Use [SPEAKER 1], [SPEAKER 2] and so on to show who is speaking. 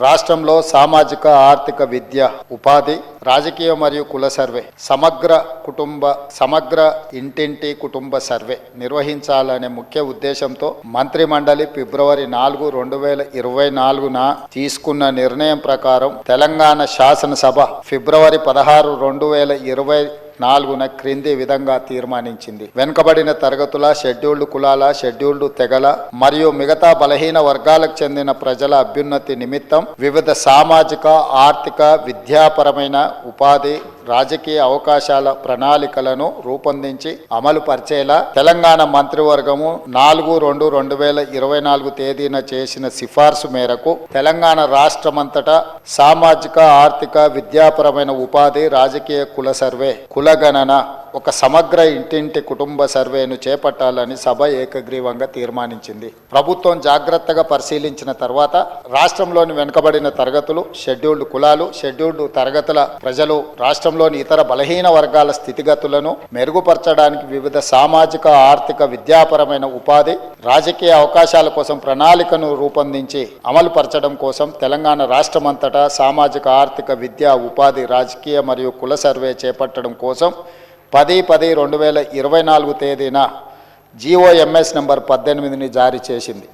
[SPEAKER 1] రాష్ట్రంలో సామాజిక ఆర్థిక విద్య ఉపాధి రాజకీయ మరియు కుల సర్వే సమగ్ర ఇంటింటి కుటుంబ సర్వే నిర్వహించాలనే ముఖ్య ఉద్దేశంతో మంత్రిమండలి ఫిబ్రవరి 4, 2024న తీసుకున్న నిర్ణయం ప్రకారం తెలంగాణ శాసనసభ ఫిబ్రవరి 16, 2024న క్రింది విధంగా తీర్మానించింది. వెనుకబడిన తరగతుల, షెడ్యూల్డ్ కులాల, షెడ్యూల్డ్ తెగల మరియు మిగతా బలహీన వర్గాలకు చెందిన ప్రజల అభ్యున్నతి నిమిత్తం వివిధ సామాజిక, ఆర్థిక, విద్యాపరమైన, ఉపాధి, రాజకీయ అవకాశాల ప్రణాళికలను రూపొందించి అమలు పరిచేలా తెలంగాణ మంత్రివర్గము 4, 2024 తేదీన చేసిన సిఫార్సు మేరకు తెలంగాణ రాష్ట్రమంతటా సామాజిక, ఆర్థిక, విద్యాపరమైన, ఉపాధి, రాజకీయ కుల సర్వే, కులగణన, ఒక సమగ్ర ఇంటింటి కుటుంబ సర్వేను చేపట్టాలని సభ ఏకగ్రీవంగా తీర్మానించింది. ప్రభుత్వం జాగ్రత్తగా పరిశీలించిన తర్వాత రాష్ట్రంలోని వెనుకబడిన తరగతులు, షెడ్యూల్డ్ కులాలు, షెడ్యూల్డ్ తరగతుల ప్రజలు రాష్ట్రంలోని ఇతర బలహీన వర్గాల స్థితిగతులను మెరుగుపరచడానికి వివిధ సామాజిక, ఆర్థిక, విద్యాపరమైన, ఉపాధి, రాజకీయ అవకాశాల కోసం ప్రణాళికను రూపొందించి అమలు పరచడం కోసం తెలంగాణ రాష్ట్రమంతటా సామాజిక, ఆర్థిక, విద్యా, ఉపాధి, రాజకీయ మరియు కుల సర్వే చేపట్టడం కోసం 10/10/2024 తేదీన GOMS నంబర్ 18ని జారీ చేసింది.